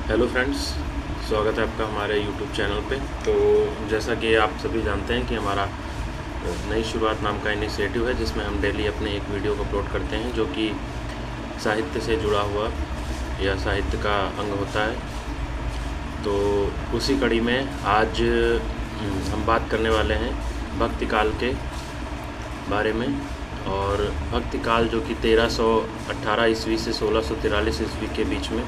Hello friends, स्वागत है आपका हमारे यूट्यूब चैनल पे। तो जैसा कि आप सभी जानते हैं कि हमारा नई शुरुआत नाम का इनिशिएटिव है जिसमें हम डेली अपने एक वीडियो को अपलोड करते हैं जो कि साहित्य से जुड़ा हुआ या साहित्य का अंग होता है। तो उसी कड़ी में आज हम बात करने वाले हैं भक्ति काल के बारे में। और भक्ति काल जो कि 1318 ईस्वी से 1643 ईस्वी के बीच में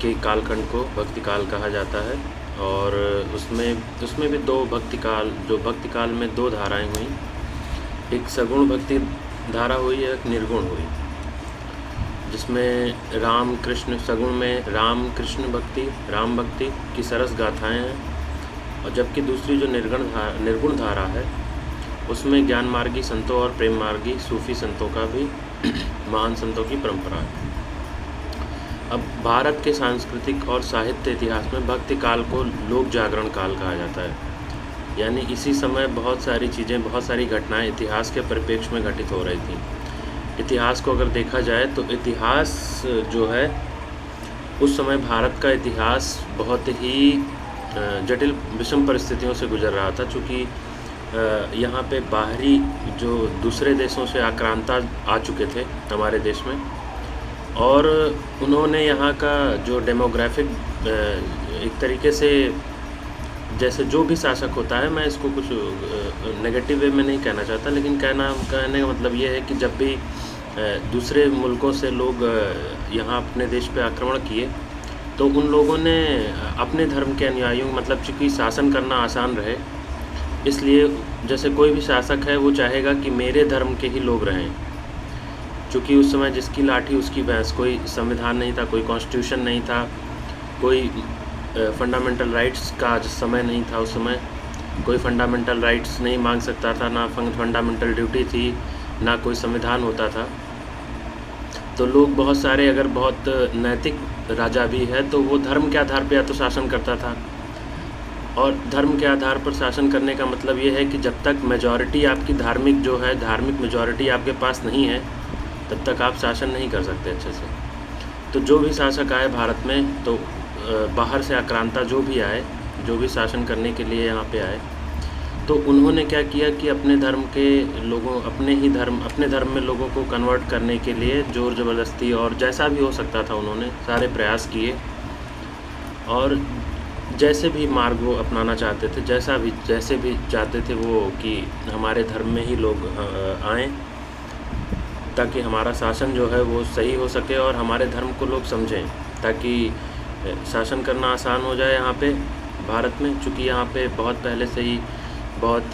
के कालखंड को भक्ति काल कहा जाता है। और उसमें भी दो भक्ति काल में दो धाराएं हुई, एक सगुण भक्ति धारा हुई, एक निर्गुण हुई, जिसमें राम कृष्ण सगुण में राम भक्ति की सरस गाथाएं हैं। और जबकि दूसरी जो निर्गुण धारा है उसमें ज्ञान मार्गी संतों और प्रेम मार्गी सूफी संतों का भी महान संतों की परंपरा है। अब भारत के सांस्कृतिक और साहित्य इतिहास में भक्ति काल को लोक जागरण काल कहा जाता है। यानी इसी समय बहुत सारी चीज़ें, बहुत सारी घटनाएं इतिहास के परिप्रेक्ष्य में घटित हो रही थी। इतिहास को अगर देखा जाए तो इतिहास जो है उस समय भारत का इतिहास बहुत ही जटिल विषम परिस्थितियों से गुजर रहा था, चूँकि यहाँ पे बाहरी जो दूसरे देशों से आक्रांता आ चुके थे हमारे देश में, और उन्होंने यहाँ का जो डेमोग्राफिक एक तरीके से, जैसे जो भी शासक होता है, मैं इसको कुछ नेगेटिव वे में नहीं कहना चाहता, लेकिन कहने का मतलब ये है कि जब भी दूसरे मुल्कों से लोग यहाँ अपने देश पे आक्रमण किए तो उन लोगों ने अपने धर्म के अनुयायियों, मतलब चूँकि शासन करना आसान रहे, इसलिए जैसे कोई भी शासक है वो चाहेगा कि मेरे धर्म के ही लोग रहें। चूँकि उस समय जिसकी लाठी उसकी भैंस, कोई संविधान नहीं था, कोई कॉन्स्टिट्यूशन नहीं था, कोई फंडामेंटल राइट्स का समय नहीं था। उस समय कोई फंडामेंटल राइट्स नहीं मांग सकता था, ना फंडामेंटल ड्यूटी थी, ना कोई संविधान होता था। तो लोग बहुत सारे, अगर बहुत नैतिक राजा भी है तो वो धर्म के आधार पर या तो शासन करता था। और धर्म के आधार पर शासन करने का मतलब ये है कि जब तक मेजॉरिटी आपकी धार्मिक मेजॉरिटी आपके पास नहीं है तब तक आप शासन नहीं कर सकते अच्छे से। तो जो भी शासक आए भारत में, तो बाहर से आक्रांता जो भी आए, जो भी शासन करने के लिए यहाँ पे आए, तो उन्होंने क्या किया कि अपने धर्म में लोगों को कन्वर्ट करने के लिए ज़ोर ज़बरदस्ती और जैसा भी हो सकता था उन्होंने सारे प्रयास किए। और जैसे भी मार्ग वो अपनाना चाहते थे, जैसे भी चाहते थे वो कि हमारे धर्म में ही लोग आएँ, ताकि हमारा शासन जो है वो सही हो सके और हमारे धर्म को लोग समझें, ताकि शासन करना आसान हो जाए यहाँ पे भारत में। चूँकि यहाँ पे बहुत पहले से ही बहुत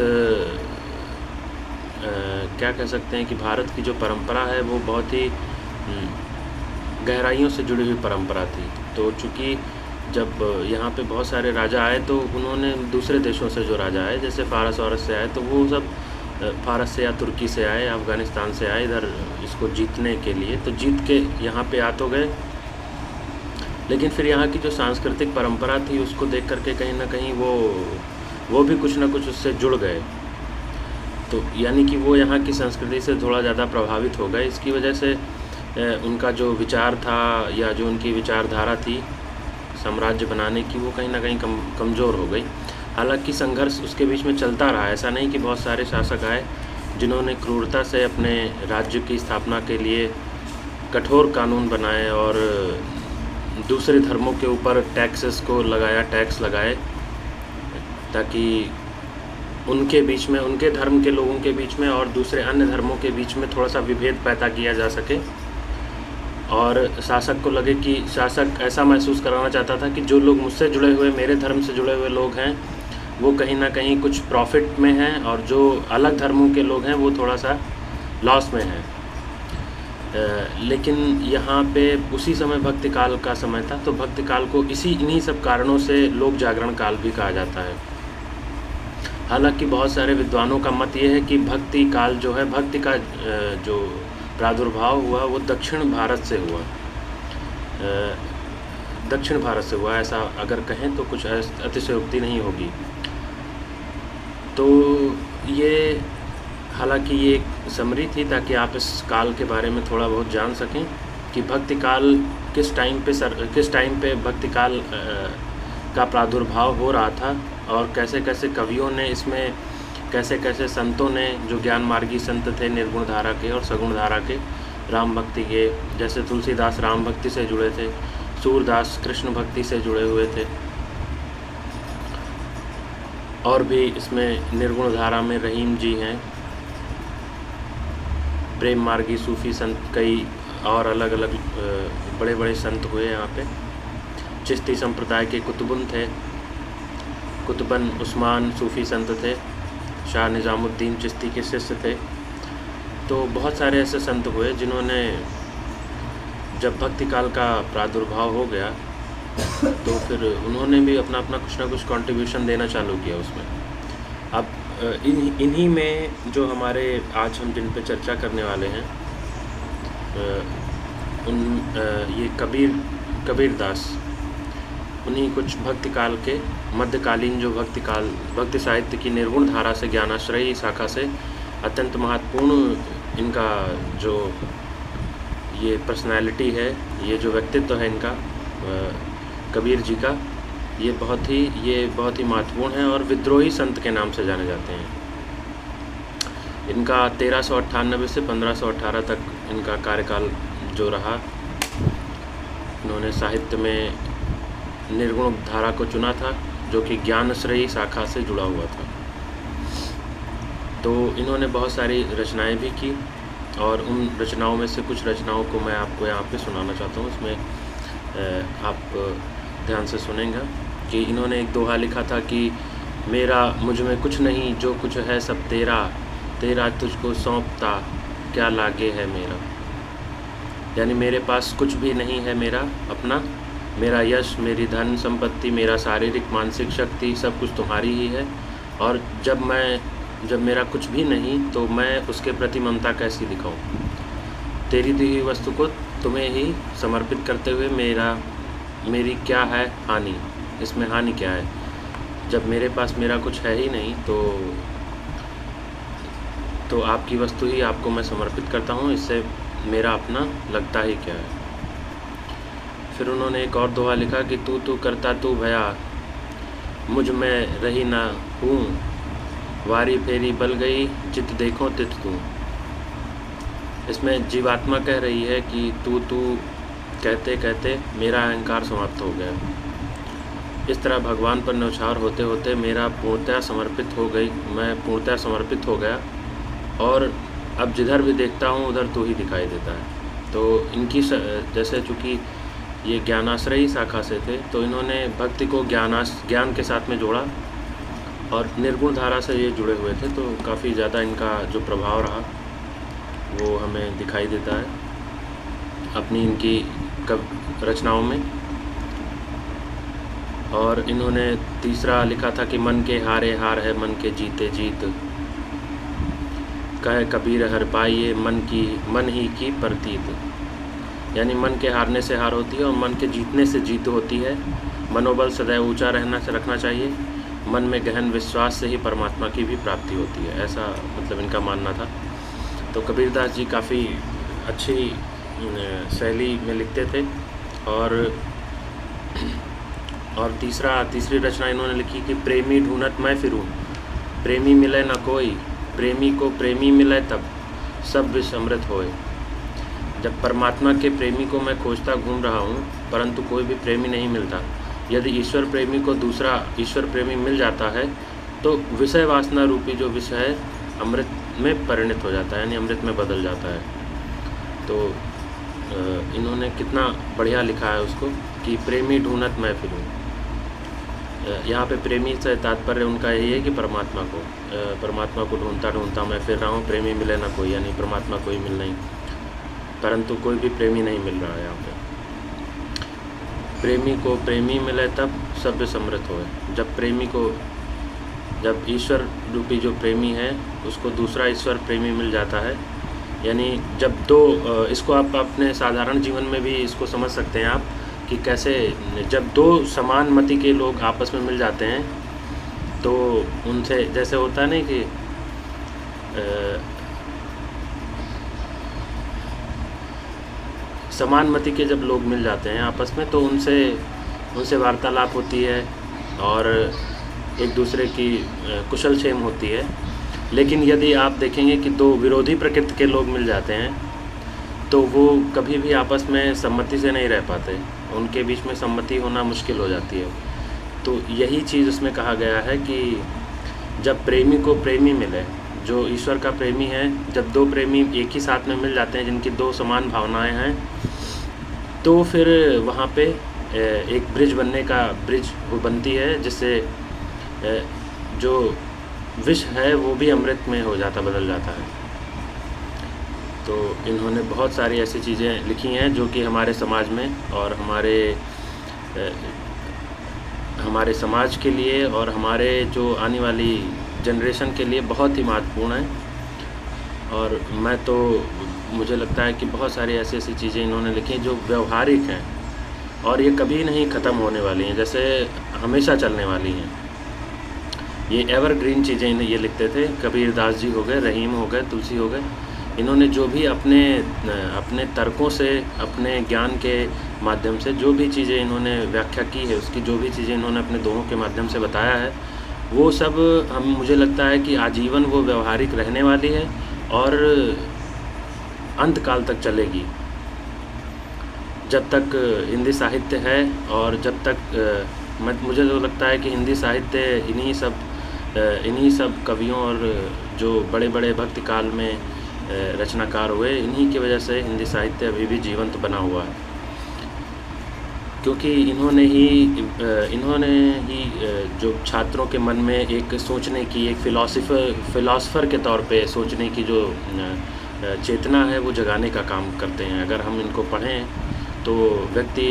क्या कह सकते हैं कि भारत की जो परंपरा है वो बहुत ही गहराइयों से जुड़ी हुई परंपरा थी। तो चूँकि जब यहाँ पे बहुत सारे राजा आए तो उन्होंने दूसरे देशों से जो राजा आए, जैसे फ़ारस से आए, तो वो सब फ़ारस से या तुर्की से आए, अफ़गानिस्तान से आए इधर इसको जीतने के लिए। तो जीत के यहाँ पे आ तो गए, लेकिन फिर यहाँ की जो सांस्कृतिक परंपरा थी उसको देख करके कहीं ना कहीं वो भी कुछ ना कुछ उससे जुड़ गए। तो यानी कि वो यहाँ की संस्कृति से थोड़ा ज़्यादा प्रभावित हो गए। इसकी वजह से उनका जो विचार था या जो उनकी विचारधारा थी साम्राज्य बनाने की, वो कहीं ना कहीं कमज़ोर हो गई। हालांकि संघर्ष उसके बीच में चलता रहा। ऐसा नहीं कि बहुत सारे शासक आए जिन्होंने क्रूरता से अपने राज्य की स्थापना के लिए कठोर कानून बनाए और दूसरे धर्मों के ऊपर टैक्स लगाए, ताकि उनके बीच में, उनके धर्म के लोगों के बीच में और दूसरे अन्य धर्मों के बीच में थोड़ा सा विभेद पैदा किया जा सके। और शासक को लगे कि शासक ऐसा महसूस कराना चाहता था कि जो लोग मुझसे जुड़े हुए, मेरे धर्म से जुड़े हुए लोग हैं, वो कहीं ना कहीं कुछ प्रॉफिट में हैं, और जो अलग धर्मों के लोग हैं वो थोड़ा सा लॉस में हैं। लेकिन यहाँ पे उसी समय भक्ति काल का समय था, तो भक्ति काल को इन्हीं सब कारणों से लोक जागरण काल भी कहा जाता है। हालांकि बहुत सारे विद्वानों का मत ये है कि भक्ति काल जो है, भक्ति का जो प्रादुर्भाव हुआ वो दक्षिण भारत से हुआ, ऐसा अगर कहें तो कुछ अतिशयोक्ति नहीं होगी। तो ये, हालांकि ये एक समरी थी ताकि आप इस काल के बारे में थोड़ा बहुत जान सकें कि भक्ति काल किस टाइम पे भक्ति काल का प्रादुर्भाव हो रहा था, और कैसे कैसे कवियों ने इसमें, कैसे कैसे संतों ने, जो ज्ञान मार्गी संत थे निर्गुण धारा के और सगुण धारा के, राम भक्ति के, जैसे तुलसीदास राम भक्ति से जुड़े थे, सूरदास कृष्ण भक्ति से जुड़े हुए थे, और भी इसमें निर्गुण धारा में रहीम जी हैं, प्रेम मार्गी सूफ़ी संत, कई और अलग अलग बड़े बड़े संत हुए यहाँ पे। चिश्ती संप्रदाय के कुतुबन थे, कुतुबन उस्मान सूफ़ी संत थे, शाह निज़ामुद्दीन चिश्ती के शिष्य थे। तो बहुत सारे ऐसे संत हुए जिन्होंने, जब भक्ति काल का प्रादुर्भाव हो गया तो फिर उन्होंने भी अपना अपना कुछ ना कुछ कंट्रीब्यूशन देना चालू किया उसमें। अब इन्हीं में जो हमारे आज हम जिन पे चर्चा करने वाले हैं, ये कबीरदास, उन्हीं कुछ भक्ति काल के मध्यकालीन जो भक्ति साहित्य की निर्गुण धारा से, ज्ञानाश्रयी शाखा से अत्यंत महत्वपूर्ण इनका जो ये पर्सनैलिटी है, ये जो व्यक्तित्व है इनका, कबीर जी का, ये बहुत ही महत्वपूर्ण है और विद्रोही संत के नाम से जाने जाते हैं। इनका 1398 से 1518 तक इनका कार्यकाल जो रहा, इन्होंने साहित्य में निर्गुण धारा को चुना था, जो कि ज्ञानाश्रयी शाखा से जुड़ा हुआ था। तो इन्होंने बहुत सारी रचनाएं भी की, और उन रचनाओं में से कुछ रचनाओं को मैं आपको यहाँ पे सुनाना चाहता हूँ। इसमें आप ध्यान से सुनेंगे कि इन्होंने एक दोहा लिखा था कि मेरा मुझ में कुछ नहीं, जो कुछ है सब तेरा, तेरा तुझको सौंपता क्या लागे है मेरा। यानी मेरे पास कुछ भी नहीं है मेरा अपना, मेरा यश, मेरी धन संपत्ति, मेरा शारीरिक मानसिक शक्ति सब कुछ तुम्हारी ही है, और जब मेरा कुछ भी नहीं तो मैं उसके प्रति ममता कैसी दिखाऊं। तेरी दी हुई वस्तु को तुम्हें ही समर्पित करते हुए मेरी क्या है हानि, इसमें हानि क्या है। जब मेरे पास मेरा कुछ है ही नहीं तो आपकी वस्तु ही आपको मैं समर्पित करता हूँ, इससे मेरा अपना लगता ही क्या है। फिर उन्होंने एक और दोहा लिखा कि तू करता तू भया, मुझ में रही ना हूँ, वारी फेरी बल गई, चित देखो तित तू। इसमें जीवात्मा कह रही है कि तू कहते कहते मेरा अहंकार समाप्त हो गया। इस तरह भगवान पर न्यौछावर होते होते मैं पूर्णतः समर्पित हो गया, और अब जिधर भी देखता हूँ उधर तू ही दिखाई देता है। तो इनकी जैसे चूँकि ये ज्ञानाश्रयी शाखा से थे, तो इन्होंने भक्ति को ज्ञान के साथ में जोड़ा, और निर्गुण धारा से ये जुड़े हुए थे, तो काफ़ी ज़्यादा इनका जो प्रभाव रहा वो हमें दिखाई देता है अपनी इनकी रचनाओं में। और इन्होंने तीसरा लिखा था कि मन के हारे हार है, मन के जीते जीत, कहे कबीर हर पाइए मन ही की प्रतीत। यानी मन के हारने से हार होती है और मन के जीतने से जीत होती है। मनोबल सदैव ऊंचा रखना चाहिए, मन में गहन विश्वास से ही परमात्मा की भी प्राप्ति होती है, ऐसा मतलब इनका मानना था। तो कबीरदास जी काफ़ी अच्छी शैली में लिखते थे। और तीसरी रचना इन्होंने लिखी कि प्रेमी ढूंढत मैं फिरूं, प्रेमी मिले न कोई, प्रेमी को प्रेमी मिले तब सब विष अमृत होए। जब परमात्मा के प्रेमी को मैं खोजता घूम रहा हूँ, परंतु कोई भी प्रेमी नहीं मिलता। यदि ईश्वर प्रेमी को दूसरा ईश्वर प्रेमी मिल जाता है तो विषय वासना रूपी जो विषय है अमृत में परिणत हो जाता है, यानी अमृत में बदल जाता है। तो इन्होंने कितना बढ़िया लिखा है उसको कि प्रेमी ढूंढत मैं फिरूं। यहाँ पे प्रेमी से तात्पर्य उनका यही है कि परमात्मा को ढूंढता मैं फिर रहा हूँ, प्रेमी मिले ना कोई, यानी परमात्मा कोई मिल नहीं, परंतु कोई भी प्रेमी नहीं मिल रहा है यहाँ पे। प्रेमी को प्रेमी मिले तब सब समृत होए। जब ईश्वर रूपी जो प्रेमी है उसको दूसरा ईश्वर प्रेमी मिल जाता है, यानी जब दो, इसको आप अपने साधारण जीवन में भी इसको समझ सकते हैं आप कि कैसे जब दो समान मति के लोग आपस में मिल जाते हैं तो उनसे जैसे होता है ना कि समानमति के जब लोग मिल जाते हैं आपस में, तो उनसे वार्तालाप होती है और एक दूसरे की कुशल क्षेम होती है। लेकिन यदि आप देखेंगे कि दो विरोधी प्रकृति के लोग मिल जाते हैं तो वो कभी भी आपस में सम्मति से नहीं रह पाते, उनके बीच में सम्मति होना मुश्किल हो जाती है। तो यही चीज़ उसमें कहा गया है कि जब प्रेमी को प्रेमी मिले, जो ईश्वर का प्रेमी है, जब दो प्रेमी एक ही साथ में मिल जाते हैं जिनकी दो समान भावनाएं हैं, तो फिर वहाँ पे एक ब्रिज वो बनती है, जिससे जो विष है वो भी अमृत में बदल जाता है। तो इन्होंने बहुत सारी ऐसी चीज़ें लिखी हैं जो कि हमारे समाज में और हमारे समाज के लिए और हमारे जो आने वाली जनरेशन के लिए बहुत ही महत्वपूर्ण है। और मुझे लगता है कि बहुत सारी ऐसी चीज़ें इन्होंने लिखी हैं जो व्यवहारिक हैं और ये कभी नहीं ख़त्म होने वाली हैं, जैसे हमेशा चलने वाली हैं। ये एवरग्रीन चीज़ें ये लिखते थे। कबीर दास जी हो गए, रहीम हो गए, तुलसी हो गए, इन्होंने जो भी अपने तर्कों से, अपने ज्ञान के माध्यम से जो भी चीज़ें इन्होंने व्याख्या की है, उसकी जो भी चीज़ें इन्होंने अपने दोहों के माध्यम से बताया है, वो सब मुझे लगता है कि आजीवन वो व्यवहारिक रहने वाली है और अंत काल तक चलेगी। जब तक हिंदी साहित्य है और जब तक मुझे तो लगता है कि हिंदी साहित्य इन्हीं सब कवियों और जो बड़े बड़े भक्ति काल में रचनाकार हुए, इन्हीं की वजह से हिंदी साहित्य अभी भी जीवंत बना हुआ है, क्योंकि इन्होंने ही जो छात्रों के मन में एक सोचने की, एक फ़िलासफ़र के तौर पे सोचने की जो चेतना है वो जगाने का काम करते हैं। अगर हम इनको पढ़ें तो व्यक्ति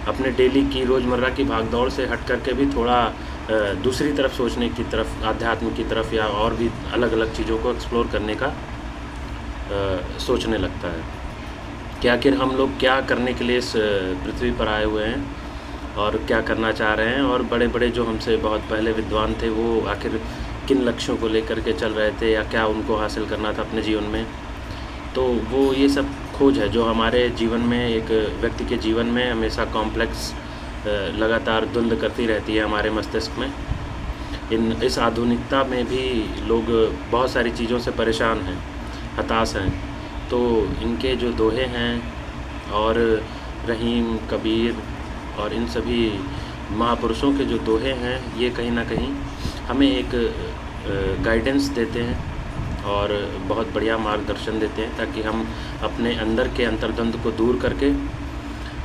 अपने डेली की रोज़मर्रा की भागदौड़ से हट करके भी थोड़ा दूसरी तरफ सोचने की तरफ, आध्यात्म की तरफ या और भी अलग अलग चीज़ों को एक्सप्लोर करने का सोचने लगता है कि आखिर हम लोग क्या करने के लिए इस पृथ्वी पर आए हुए हैं और क्या करना चाह रहे हैं, और बड़े बड़े जो हमसे बहुत पहले विद्वान थे वो आखिर किन लक्ष्यों को लेकर के चल रहे थे या क्या उनको हासिल करना था अपने जीवन में। तो वो ये सब खोज है जो हमारे जीवन में, एक व्यक्ति के जीवन में हमेशा कॉम्प्लेक्स लगातार धुंध करती रहती है हमारे मस्तिष्क में। इस आधुनिकता में भी लोग बहुत सारी चीज़ों से परेशान हैं, हताश हैं। तो इनके जो दोहे हैं और रहीम, कबीर और इन सभी महापुरुषों के जो दोहे हैं, ये कहीं ना कहीं हमें एक गाइडेंस देते हैं और बहुत बढ़िया मार्गदर्शन देते हैं, ताकि हम अपने अंदर के अंतर्द्वंद को दूर करके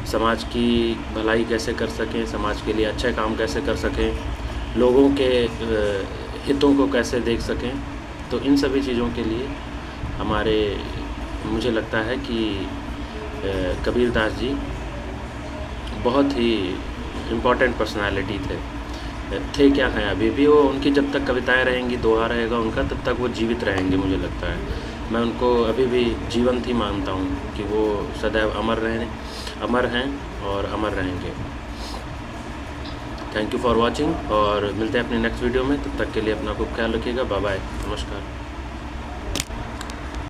समाज की भलाई कैसे कर सकें, समाज के लिए अच्छे काम कैसे कर सकें, लोगों के हितों को कैसे देख सकें। तो इन सभी चीज़ों के लिए मुझे लगता है कि कबीर दास जी बहुत ही इम्पॉर्टेंट पर्सनालिटी थे क्या हैं अभी भी वो। उनकी जब तक कविताएं रहेंगी, दोहा रहेगा उनका, तब तक वो जीवित रहेंगे। मुझे लगता है मैं उनको अभी भी जीवंत ही मानता हूँ कि वो सदैव अमर हैं और अमर रहेंगे। थैंक यू फॉर वॉचिंग और मिलते हैं अपने नेक्स्ट वीडियो में। तब तक के लिए अपना खूब ख्याल रखिएगा। बाय बाय, नमस्कार।